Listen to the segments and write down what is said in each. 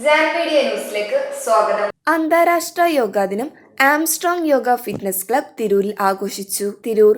ജാൻമീഡിയ ന്യൂസിലേക്ക് സ്വാഗതം. അന്താരാഷ്ട്ര യോഗാ ദിനം ആംസ്ട്രോങ് യോഗ ഫിറ്റ്നസ് ക്ലബ് തിരൂരിൽ ആഘോഷിച്ചു. തിരൂർ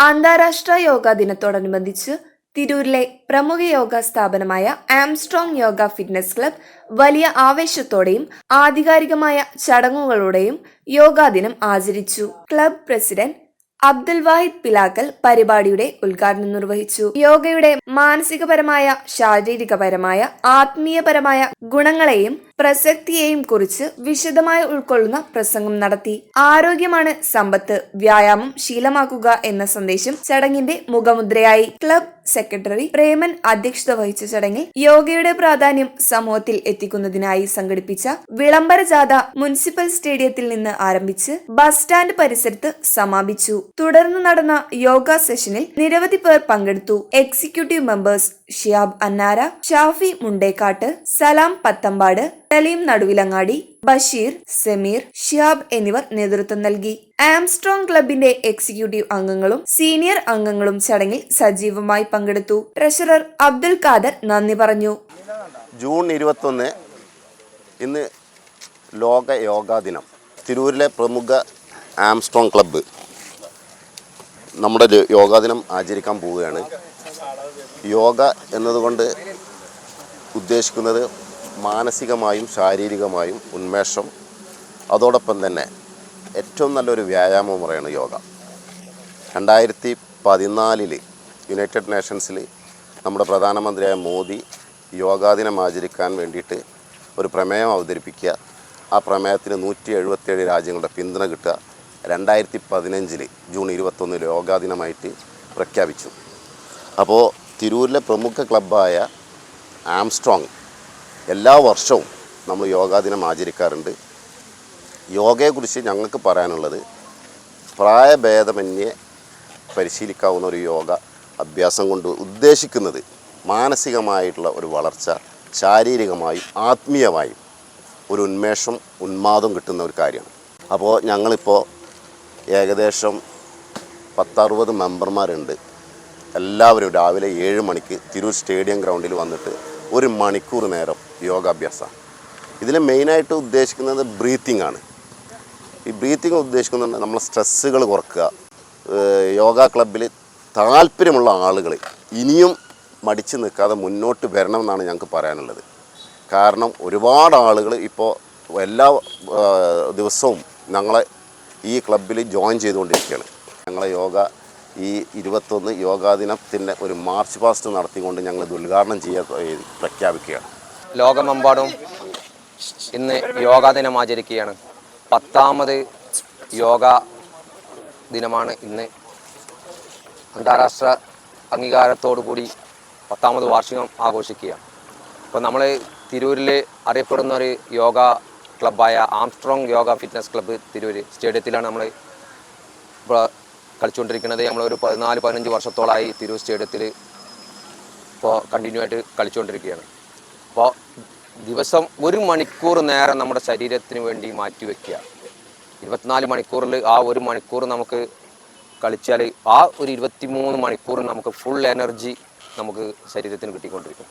അന്താരാഷ്ട്ര യോഗാ ദിനത്തോടനുബന്ധിച്ച് തിരൂരിലെ പ്രമുഖ യോഗ സ്ഥാപനമായ ആംസ്ട്രോങ് യോഗ ഫിറ്റ്നസ് ക്ലബ് വലിയ ആവേശത്തോടെയും ആധികാരികമായ ചടങ്ങുകളോടെയും യോഗാ ദിനം ആചരിച്ചു. ക്ലബ് പ്രസിഡന്റ് അബ്ദുൽ വാഹിദ് പിലാക്കൽ പരിപാടിയുടെ ഉദ്ഘാടനം നിർവഹിച്ചു. യോഗയുടെ മാനസികപരമായ, ശാരീരികപരമായ, ആത്മീയപരമായ ഗുണങ്ങളെയും പ്രസക്തിയെയും കുറിച്ച് വിശദമായി ഉൾക്കൊള്ളുന്ന പ്രസംഗം നടത്തി. ആരോഗ്യമാണ് സമ്പത്ത്, വ്യായാമം ശീലമാക്കുക എന്ന സന്ദേശം ചടങ്ങിന്റെ മുഖമുദ്രയായി. ക്ലബ് സെക്രട്ടറി പ്രേമൻ അധ്യക്ഷത വഹിച്ച ചടങ്ങിൽ യോഗയുടെ പ്രാധാന്യം സമൂഹത്തിൽ എത്തിക്കുന്നതിനായി സംഘടിപ്പിച്ച വിളംബര ജാഥ മുനിസിപ്പൽ സ്റ്റേഡിയത്തിൽ നിന്ന് ആരംഭിച്ച് ബസ് സ്റ്റാൻഡ് പരിസരത്ത് സമാപിച്ചു. തുടർന്ന് നടന്ന യോഗ സെഷനിൽ നിരവധി പേർ പങ്കെടുത്തു. എക്സിക്യൂട്ടീവ് മെമ്പേഴ്സ് ഷിയാബ് അന്നാര, ഷാഫി മുണ്ടേക്കാട്ട്, സലാം പത്തമ്പാട്, സലീം നടുവിലങ്ങാടി, ബഷീർ, സമീർ, ഷിയാബ് എന്നിവർ നേതൃത്വം നൽകി. ആംസ്ട്രോങ് ക്ലബിന്റെ എക്സിക്യൂട്ടീവ് അംഗങ്ങളും സീനിയർ അംഗങ്ങളും ചടങ്ങിൽ സജീവമായി പങ്കെടുത്തു. ട്രഷറർ അബ്ദുൽ ഖാദർ നന്ദി പറഞ്ഞു. ജൂൺ 21 ഇന്ന് ലോക യോഗാ ദിനം. തിരൂരിലെ പ്രമുഖ ആംസ്ട്രോങ് ക്ലബ്ബ് നമ്മുടെ യോഗാ ദിനം ആചരിക്കാൻ പോവുകയാണ്. യോഗ എന്നതുകൊണ്ട് ഉദ്ദേശിക്കുന്നത് മാനസികമായും ശാരീരികമായും ഉന്മേഷം, അതോടൊപ്പം തന്നെ ഏറ്റവും നല്ലൊരു വ്യായാമ മുറയാണ് യോഗ. 2014 യുണൈറ്റഡ് നേഷൻസിൽ നമ്മുടെ പ്രധാനമന്ത്രിയായ മോദി യോഗാ ദിനം ആചരിക്കാൻ വേണ്ടിയിട്ട് ഒരു പ്രമേയം അവതരിപ്പിക്കുക. ആ പ്രമേയത്തിന് 177 രാജ്യങ്ങളുടെ പിന്തുണ കിട്ടുക. 2015 ജൂൺ 21 യോഗാ ദിനമായിട്ട് പ്രഖ്യാപിച്ചു. അപ്പോൾ തിരൂരിലെ പ്രമുഖ ക്ലബ്ബായ ആംസ്ട്രോങ് എല്ലാ വർഷവും നമ്മൾ യോഗാ ദിനം ആചരിക്കാറുണ്ട്. യോഗയെക്കുറിച്ച് ഞങ്ങൾക്ക് പറയാനുള്ളത്, പ്രായഭേദമന്യേ പരിശീലിക്കാവുന്ന ഒരു യോഗ അഭ്യാസം കൊണ്ട് ഉദ്ദേശിക്കുന്നത് മാനസികമായിട്ടുള്ള ഒരു വളർച്ച, ശാരീരികമായും ആത്മീയമായും ഒരു ഉന്മേഷം, ഉന്മാദം കിട്ടുന്ന ഒരു കാര്യമാണ്. അപ്പോൾ ഞങ്ങളിപ്പോൾ ഏകദേശം 10-60 മെമ്പർമാരുണ്ട്. എല്ലാവരും രാവിലെ 7 മണിക്ക് തിരൂർ സ്റ്റേഡിയം ഗ്രൗണ്ടിൽ വന്നിട്ട് 1 മണിക്കൂർ നേരം യോഗാഭ്യാസമാണ്. ഇതിൽ മെയിനായിട്ട് ഉദ്ദേശിക്കുന്നത് ബ്രീത്തിങ് ആണ്. ഈ ബ്രീത്തിങ് ഉദ്ദേശിക്കുന്നത് നമ്മൾ സ്ട്രെസ്സുകൾ കുറക്കുക. യോഗ ക്ലബ്ബിൽ താല്പര്യമുള്ള ആളുകൾ ഇനിയും മടിച്ച് നിൽക്കാതെ മുന്നോട്ട് വരണമെന്നാണ് ഞങ്ങൾക്ക് പറയാനുള്ളത്. കാരണം ഒരുപാട് ആളുകൾ ഇപ്പോൾ എല്ലാ ദിവസവും ഞങ്ങളെ ഈ ക്ലബ്ബിൽ ജോയിൻ ചെയ്തുകൊണ്ടിരിക്കുകയാണ്. ഞങ്ങളെ യോഗ ഈ 21 യോഗാ ദിനത്തിൻ്റെ ഒരു മാർച്ച് പാസ്റ്റ് നടത്തിക്കൊണ്ട് ഞങ്ങൾ ഉദ്ഘാടനം പ്രഖ്യാപിക്കുകയാണ്. ലോകമെമ്പാടും ഇന്ന് യോഗാ ദിനം ആചരിക്കുകയാണ്. 10ാമത് യോഗാ ദിനമാണ് ഇന്ന്. അന്താരാഷ്ട്ര അംഗീകാരത്തോടു കൂടി 10ാമത് വാർഷികം ആഘോഷിക്കുകയാണ്. അപ്പോൾ നമ്മൾ തിരൂരിൽ അറിയപ്പെടുന്ന ഒരു യോഗ ക്ലബ്ബായ Armstrong yoga fitness club Tirur സ്റ്റേഡിയത്തിലാണ് നമ്മൾ ഇപ്പോൾ കളിച്ചുകൊണ്ടിരിക്കുന്നത്. നമ്മളൊരു 14-15 വർഷത്തോളമായി തിരൂർ സ്റ്റേഡിയത്തിൽ ഇപ്പോൾ കണ്ടിന്യൂ ആയിട്ട് കളിച്ചുകൊണ്ടിരിക്കുകയാണ്. അപ്പോൾ ദിവസം 1 മണിക്കൂർ നേരം നമ്മുടെ ശരീരത്തിന് വേണ്ടി മാറ്റിവെക്കുക. 24 മണിക്കൂറിൽ ആ 1 മണിക്കൂർ നമുക്ക് കളിച്ചാൽ ആ ഒരു 23 മണിക്കൂർ നമുക്ക് ഫുൾ എനർജി നമുക്ക് ശരീരത്തിന് കിട്ടിക്കൊണ്ടിരിക്കും.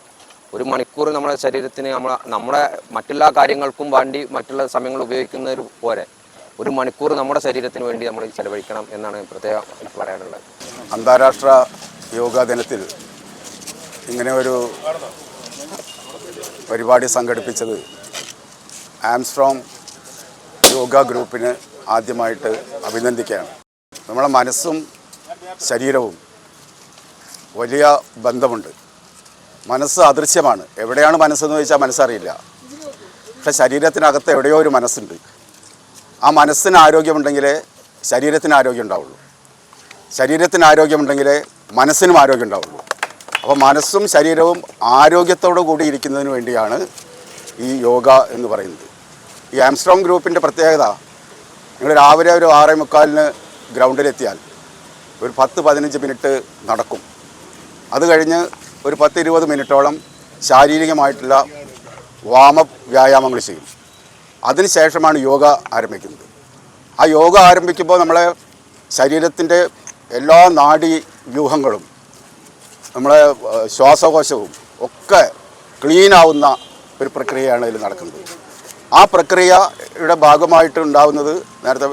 1 മണിക്കൂർ നമ്മുടെ ശരീരത്തിന് നമ്മുടെ മറ്റുള്ള കാര്യങ്ങൾക്കും വേണ്ടി മറ്റുള്ള സമയങ്ങൾ ഉപയോഗിക്കുന്നതിന് പോലെ 1 മണിക്കൂർ നമ്മുടെ ശരീരത്തിന് വേണ്ടി നമ്മൾ ചെലവഴിക്കണം എന്നാണ് പ്രത്യേകം എനിക്ക് പറയാനുള്ളത്. അന്താരാഷ്ട്ര യോഗാ ദിനത്തിൽ ഇങ്ങനെ ഒരു പരിപാടി സംഘടിപ്പിച്ചത് ആംസ്ട്രോങ് യോഗ ഗ്രൂപ്പിന് ആദ്യമായിട്ട് അഭിനന്ദിക്കുകയാണ്. നമ്മളെ മനസ്സും ശരീരവും വലിയ ബന്ധമുണ്ട്. മനസ്സ് അദൃശ്യമാണ്. എവിടെയാണ് മനസ്സെന്ന് ചോദിച്ചാൽ മനസ്സറിയില്ല. പക്ഷെ ശരീരത്തിനകത്ത് എവിടെയോ ഒരു മനസ്സുണ്ട്. ആ മനസ്സിന് ആരോഗ്യമുണ്ടെങ്കിലേ ശരീരത്തിന് ആരോഗ്യം ഉണ്ടാവുള്ളൂ. ശരീരത്തിന് ആരോഗ്യമുണ്ടെങ്കിലേ മനസ്സിനും ആരോഗ്യം ഉണ്ടാവുള്ളൂ. അപ്പോൾ മനസ്സും ശരീരവും ആരോഗ്യത്തോടു കൂടി ഇരിക്കുന്നതിന് വേണ്ടിയാണ് ഈ യോഗ എന്ന് പറയുന്നത്. ഈ ആംസ്ട്രോങ് ഗ്രൂപ്പിൻ്റെ പ്രത്യേകത, നിങ്ങൾ രാവിലെ ഒരു 6:45 ഗ്രൗണ്ടിലെത്തിയാൽ ഒരു 10-15 മിനിറ്റ് നടക്കും. അത് കഴിഞ്ഞ് ഒരു 10-20 മിനിറ്റോളം ശാരീരികമായിട്ടുള്ള വാമപ്പ് വ്യായാമങ്ങൾ ചെയ്യും. അതിനുശേഷമാണ് യോഗ ആരംഭിക്കുന്നത്. ആ യോഗ ആരംഭിക്കുമ്പോൾ നമ്മളെ ശരീരത്തിൻ്റെ എല്ലാ നാഡീ വ്യൂഹങ്ങളും നമ്മളെ ശ്വാസകോശവും ഒക്കെ ക്ലീനാവുന്ന ഒരു പ്രക്രിയയാണ് ഇതിൽ നടക്കുന്നത്. ആ പ്രക്രിയയുടെ ഭാഗമായിട്ട് ഉണ്ടാകുന്നത് നേരത്തെ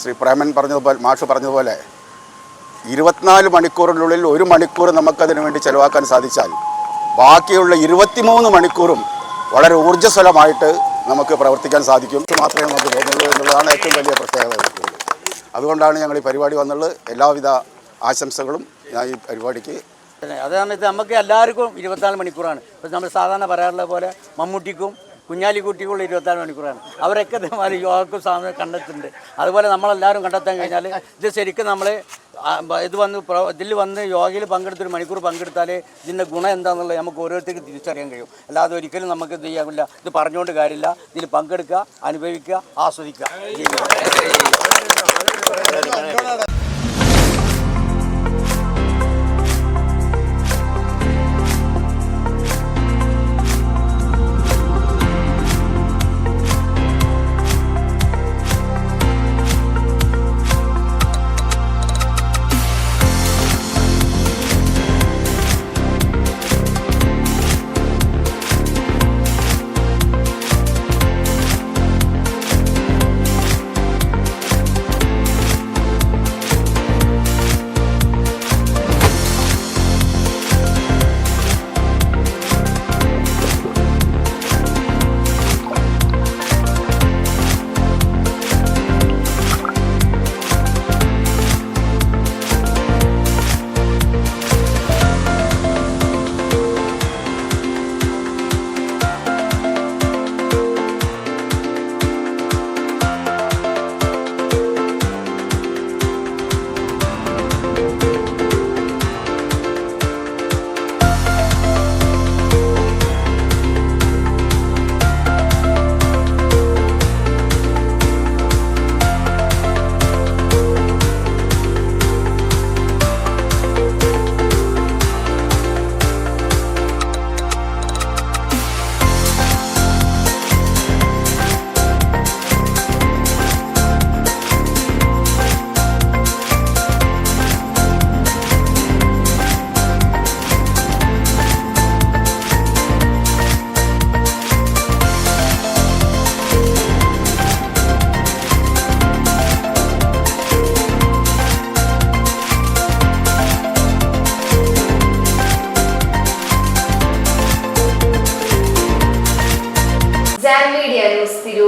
ശ്രീ പ്രേമൻ പറഞ്ഞതുപോലെ മാഷ് പറഞ്ഞതുപോലെ 24 മണിക്കൂറിനുള്ളിൽ 1 മണിക്കൂർ നമുക്കതിനു വേണ്ടി ചിലവാക്കാൻ സാധിച്ചാൽ ബാക്കിയുള്ള 23 മണിക്കൂറും വളരെ ഊർജ്ജസ്വലമായിട്ട് നമുക്ക് പ്രവർത്തിക്കാൻ സാധിക്കും. മാത്രമേ നമുക്ക് തോന്നുള്ളൂ എന്നുള്ളതാണ് ഏറ്റവും വലിയ പ്രത്യേകത. അതുകൊണ്ടാണ് ഞങ്ങൾ ഈ പരിപാടി വന്നുള്ളത്. എല്ലാവിധ ആശംസകളും ഞാൻ ഈ പരിപാടിക്ക്. അതേ സമയത്ത് നമുക്ക് എല്ലാവർക്കും 24 മണിക്കൂറാണ്. ഇപ്പം നമ്മൾ സാധാരണ പറയാറുള്ള പോലെ മമ്മൂട്ടിക്കും കുഞ്ഞാലിക്കുട്ടിക്കുള്ള 24 മണിക്കൂറാണ്. അവരൊക്കെ ഇതേമാതിരി യോഗക്കും സാധനം കണ്ടെത്തുന്നുണ്ട്. അതുപോലെ നമ്മളെല്ലാവരും കണ്ടെത്താൻ കഴിഞ്ഞാൽ ഇത് ശരിക്കും നമ്മൾ ഇതിൽ വന്ന് യോഗയിൽ പങ്കെടുത്തൊരു മണിക്കൂർ പങ്കെടുത്താലേ ഇതിൻ്റെ ഗുണം എന്താണെന്നുള്ളത് നമുക്ക് ഓരോരുത്തർക്കും തിരിച്ചറിയാൻ കഴിയും. അല്ലാതെ ഒരിക്കലും നമുക്ക് ഇത് ചെയ്യാനില്ല. ഇത് പറഞ്ഞുകൊണ്ട് കാര്യമില്ല. ഇതിൽ പങ്കെടുക്കുക, അനുഭവിക്കുക, ആസ്വദിക്കുക.